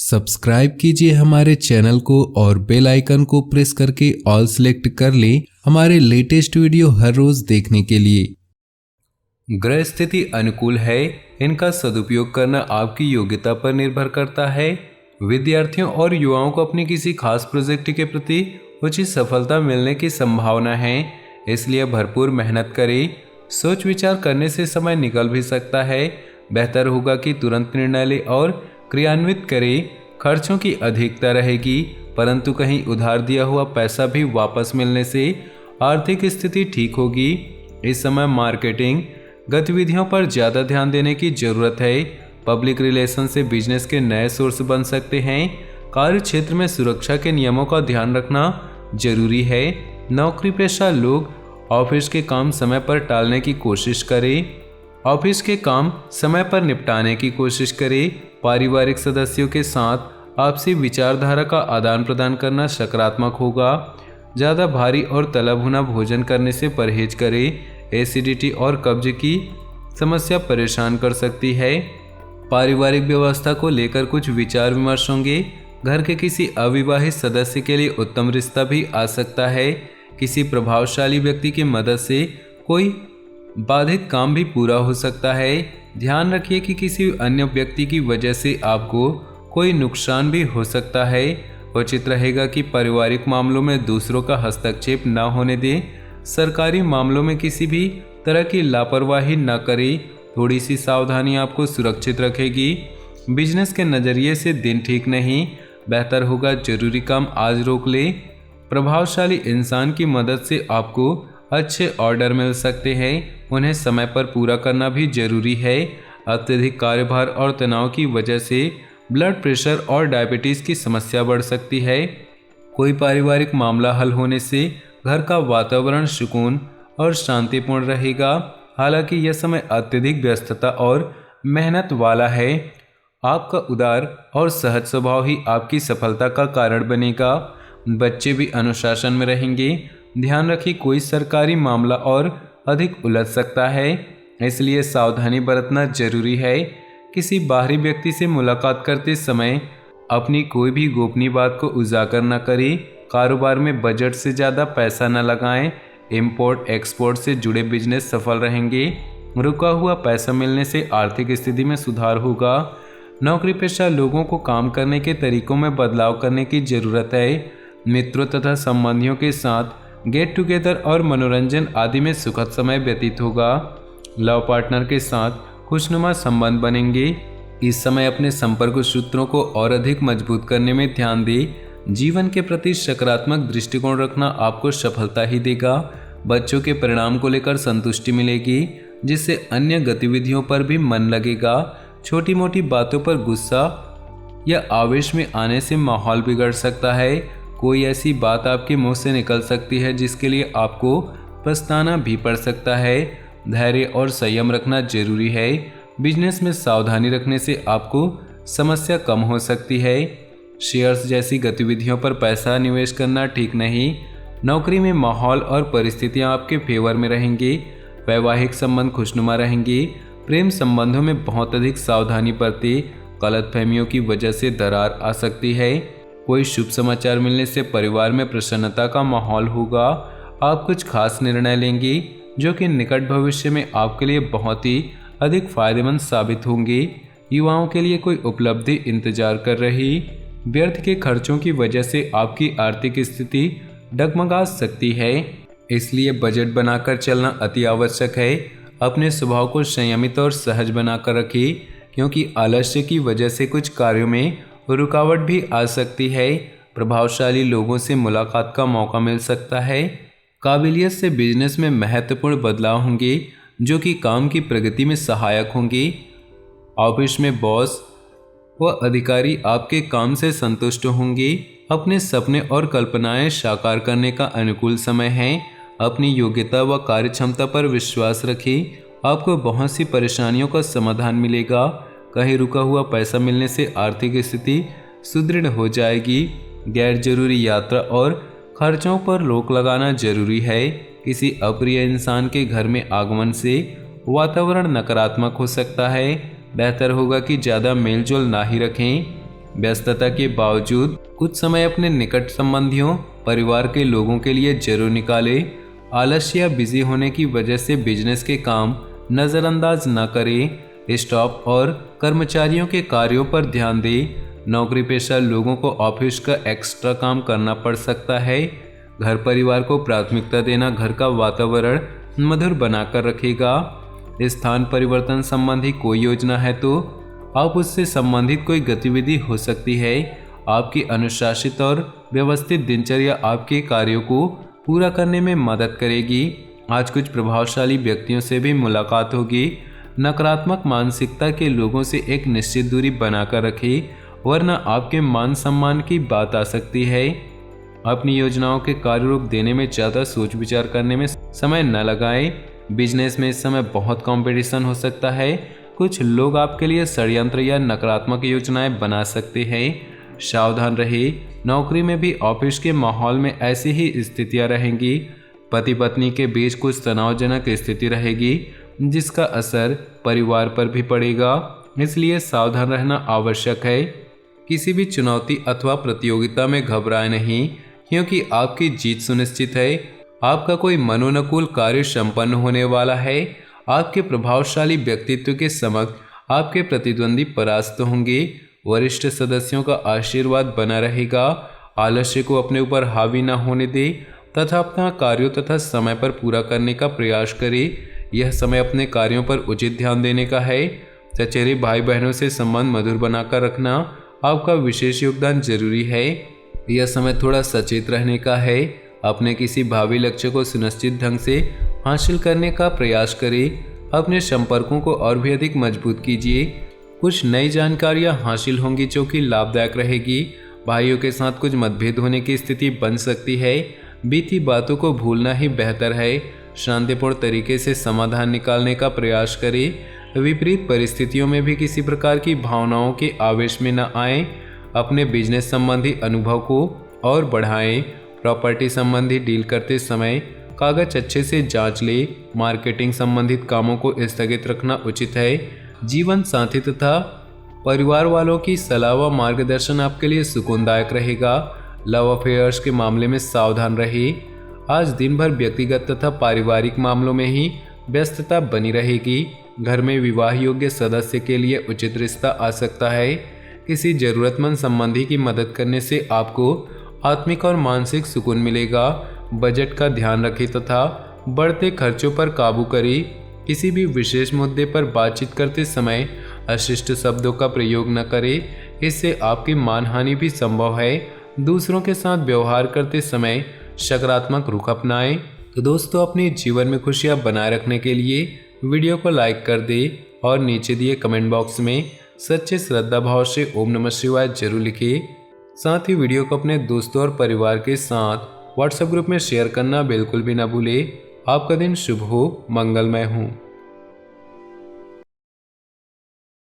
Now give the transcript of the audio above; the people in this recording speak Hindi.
सब्सक्राइब कीजिए हमारे चैनल को और बेल आइकन को प्रेस करके ऑल सेलेक्ट कर लें हमारे लेटेस्ट वीडियो हर रोज देखने के लिए। ग्रह स्थिति अनुकूल है, इनका सदुपयोग करना आपकी योग्यता पर निर्भर करता है। विद्यार्थियों और युवाओं को अपने किसी खास प्रोजेक्ट के प्रति उचित सफलता मिलने की संभावना है, इसलिए भरपूर मेहनत करें। सोच विचार करने से समय निकल भी सकता है। बेहतर होगा कि तुरंत निर्णय लें और क्रियान्वित करें। खर्चों की अधिकता रहेगी, परंतु कहीं उधार दिया हुआ पैसा भी वापस मिलने से आर्थिक स्थिति ठीक होगी। इस समय मार्केटिंग गतिविधियों पर ज़्यादा ध्यान देने की जरूरत है। पब्लिक रिलेशन से बिजनेस के नए सोर्स बन सकते हैं। कार्य क्षेत्र में सुरक्षा के नियमों का ध्यान रखना जरूरी है। नौकरी पेशा लोग ऑफिस के काम समय पर टालने की कोशिश करें। ऑफिस के काम समय पर निपटाने की कोशिश करें। पारिवारिक सदस्यों के साथ आपसी विचारधारा का आदान प्रदान करना सकारात्मक होगा। ज़्यादा भारी और तला भुना भोजन करने से परहेज करें। एसिडिटी और कब्ज की समस्या परेशान कर सकती है। पारिवारिक व्यवस्था को लेकर कुछ विचार विमर्श होंगे। घर के किसी अविवाहित सदस्य के लिए उत्तम रिश्ता भी आ सकता है। किसी प्रभावशाली व्यक्ति की मदद से कोई बाधित काम भी पूरा हो सकता है। ध्यान रखिए कि किसी अन्य व्यक्ति की वजह से आपको कोई नुकसान भी हो सकता है। उचित रहेगा कि पारिवारिक मामलों में दूसरों का हस्तक्षेप न होने दें। सरकारी मामलों में किसी भी तरह की लापरवाही न करें। थोड़ी सी सावधानी आपको सुरक्षित रखेगी। बिजनेस के नज़रिए से दिन ठीक नहीं, बेहतर होगा जरूरी काम आज रोक ले। प्रभावशाली इंसान की मदद से आपको अच्छे ऑर्डर मिल सकते हैं, उन्हें समय पर पूरा करना भी जरूरी है। अत्यधिक कार्यभार और तनाव की वजह से ब्लड प्रेशर और डायबिटीज़ की समस्या बढ़ सकती है। कोई पारिवारिक मामला हल होने से घर का वातावरण सुकून और शांतिपूर्ण रहेगा। हालांकि यह समय अत्यधिक व्यस्तता और मेहनत वाला है। आपका उदार और सहज स्वभाव ही आपकी सफलता का कारण बनेगा। बच्चे भी अनुशासन में रहेंगे। ध्यान रखिए कोई सरकारी मामला और अधिक उलझ सकता है, इसलिए सावधानी बरतना जरूरी है। किसी बाहरी व्यक्ति से मुलाकात करते समय अपनी कोई भी गोपनीय बात को उजागर न करें। कारोबार में बजट से ज़्यादा पैसा न लगाएं। इंपोर्ट एक्सपोर्ट से जुड़े बिजनेस सफल रहेंगे। रुका हुआ पैसा मिलने से आर्थिक स्थिति में सुधार होगा। नौकरी पेशा लोगों को काम करने के तरीकों में बदलाव करने की ज़रूरत है। मित्रों तथा संबंधियों के साथ गेट टुगेदर और मनोरंजन आदि में सुखद समय व्यतीत होगा। लव पार्टनर के साथ खुशनुमा संबंध बनेंगे। इस समय अपने संपर्क सूत्रों को और अधिक मजबूत करने में ध्यान दें। जीवन के प्रति सकारात्मक दृष्टिकोण रखना आपको सफलता ही देगा। बच्चों के परिणाम को लेकर संतुष्टि मिलेगी, जिससे अन्य गतिविधियों पर भी मन लगेगा। छोटी मोटी बातों पर गुस्सा या आवेश में आने से माहौल बिगड़ सकता है। कोई ऐसी बात आपके मुंह से निकल सकती है जिसके लिए आपको पछताना भी पड़ सकता है। धैर्य और संयम रखना जरूरी है। बिजनेस में सावधानी रखने से आपको समस्या कम हो सकती है। शेयर्स जैसी गतिविधियों पर पैसा निवेश करना ठीक नहीं। नौकरी में माहौल और परिस्थितियां आपके फेवर में रहेंगी। वैवाहिक संबंध खुशनुमा रहेंगे। प्रेम संबंधों में बहुत अधिक सावधानी बरतें। गलतफहमियों की वजह से दरार आ सकती है। कोई शुभ समाचार मिलने से परिवार में प्रसन्नता का माहौल होगा। आप कुछ खास निर्णय लेंगे जो कि निकट भविष्य में आपके लिए बहुत ही अधिक फायदेमंद साबित होंगे। युवाओं के लिए कोई उपलब्धि इंतजार कर रही। व्यर्थ के खर्चों की वजह से आपकी आर्थिक स्थिति डगमगा सकती है, इसलिए बजट बनाकर चलना अति आवश्यक है। अपने स्वभाव को संयमित और सहज बनाकर रखिए, क्योंकि आलस्य की वजह से कुछ कार्यों में रुकावट भी आ सकती है। प्रभावशाली लोगों से मुलाकात का मौका मिल सकता है। काबिलियत से बिजनेस में महत्वपूर्ण बदलाव होंगे जो कि काम की प्रगति में सहायक होंगे। ऑफिस में बॉस व अधिकारी आपके काम से संतुष्ट होंगे। अपने सपने और कल्पनाएं साकार करने का अनुकूल समय है। अपनी योग्यता व कार्यक्षमता पर विश्वास रखें। आपको बहुत सी परेशानियों का समाधान मिलेगा। कहीं रुका हुआ पैसा मिलने से आर्थिक स्थिति सुदृढ़ हो जाएगी। गैर जरूरी यात्रा और खर्चों पर रोक लगाना जरूरी है। किसी अप्रिय इंसान के घर में आगमन से वातावरण नकारात्मक हो सकता है। बेहतर होगा कि ज़्यादा मेलजोल ना ही रखें। व्यस्तता के बावजूद कुछ समय अपने निकट संबंधियों, परिवार के लोगों के लिए जरूर निकालें। आलस्य या बिजी होने की वजह से बिजनेस के काम नज़रअंदाज न करें। स्टाफ और कर्मचारियों के कार्यों पर ध्यान दें। नौकरी पेशा लोगों को ऑफिस का एक्स्ट्रा काम करना पड़ सकता है। घर परिवार को प्राथमिकता देना घर का वातावरण मधुर बनाकर रखेगा। स्थान परिवर्तन संबंधी कोई योजना है तो आप उससे संबंधित कोई गतिविधि हो सकती है। आपकी अनुशासित और व्यवस्थित दिनचर्या आपके कार्यों को पूरा करने में मदद करेगी। आज कुछ प्रभावशाली व्यक्तियों से भी मुलाकात होगी। नकारात्मक मानसिकता के लोगों से एक निश्चित दूरी बनाकर रखें, वरना आपके मान सम्मान की बात आ सकती है। अपनी योजनाओं के कार्य रूप देने में ज़्यादा सोच विचार करने में समय न लगाएं। बिजनेस में इस समय बहुत कंपटीशन हो सकता है। कुछ लोग आपके लिए षड्यंत्र या नकारात्मक योजनाएं बना सकते हैं। सावधान रहे। नौकरी में भी ऑफिस के माहौल में ऐसी ही स्थितियां रहेंगी। पति पत्नी के बीच कुछ तनावजनक स्थिति रहेगी, जिसका असर परिवार पर भी पड़ेगा, इसलिए सावधान रहना आवश्यक है। किसी भी चुनौती अथवा प्रतियोगिता में घबराएं नहीं, क्योंकि आपकी जीत सुनिश्चित है। आपका कोई मनोनुकूल कार्य संपन्न होने वाला है। आपके प्रभावशाली व्यक्तित्व के समक्ष आपके प्रतिद्वंदी परास्त होंगे। वरिष्ठ सदस्यों का आशीर्वाद बना रहेगा। आलस्य को अपने ऊपर हावी न होने दे तथा अपना कार्यों तथा समय पर पूरा करने का प्रयास करें। यह समय अपने कार्यों पर उचित ध्यान देने का है। चचेरे भाई बहनों से संबंध मधुर बनाकर रखना आपका विशेष योगदान जरूरी है। यह समय थोड़ा सचेत रहने का है। अपने किसी भावी लक्ष्य को सुनिश्चित ढंग से हासिल करने का प्रयास करें। अपने संपर्कों को और भी अधिक मजबूत कीजिए। कुछ नई जानकारियां हासिल होंगी जो कि लाभदायक रहेगी। भाइयों के साथ कुछ मतभेद होने की स्थिति बन सकती है। बीती बातों को भूलना ही बेहतर है। शांतिपूर्ण तरीके से समाधान निकालने का प्रयास करें। विपरीत परिस्थितियों में भी किसी प्रकार की भावनाओं के आवेश में न आएं। अपने बिजनेस संबंधी अनुभव को और बढ़ाएं। प्रॉपर्टी संबंधी डील करते समय कागज अच्छे से जांच ले। मार्केटिंग संबंधित कामों को स्थगित रखना उचित है। जीवन साथी तथा परिवार वालों की सलाह व मार्गदर्शन आपके लिए सुकूनदायक रहेगा। लव अफेयर्स के मामले में सावधान रहिए। आज दिन भर व्यक्तिगत तथा पारिवारिक मामलों में ही व्यस्तता बनी रहेगी। घर में विवाह योग्य सदस्य के लिए उचित रिश्ता आ सकता है। किसी जरूरतमंद संबंधी की मदद करने से आपको आत्मिक और मानसिक सुकून मिलेगा। बजट का ध्यान रखें तथा बढ़ते खर्चों पर काबू करें। किसी भी विशेष मुद्दे पर बातचीत करते समय अशिष्ट शब्दों का प्रयोग न करें, इससे आपकी मानहानि भी संभव है। दूसरों के साथ व्यवहार करते समय सकारात्मक रुख अपनाएं। तो दोस्तों, अपने जीवन में खुशियां बनाए रखने के लिए वीडियो को लाइक कर दें और नीचे दिए कमेंट बॉक्स में सच्चे श्रद्धा भाव से ओम नमः शिवाय जरूर लिखिए। साथ ही वीडियो को अपने दोस्तों और परिवार के साथ व्हाट्सएप ग्रुप में शेयर करना बिल्कुल भी ना भूलें। आपका दिन शुभ हो, मंगलमय हो।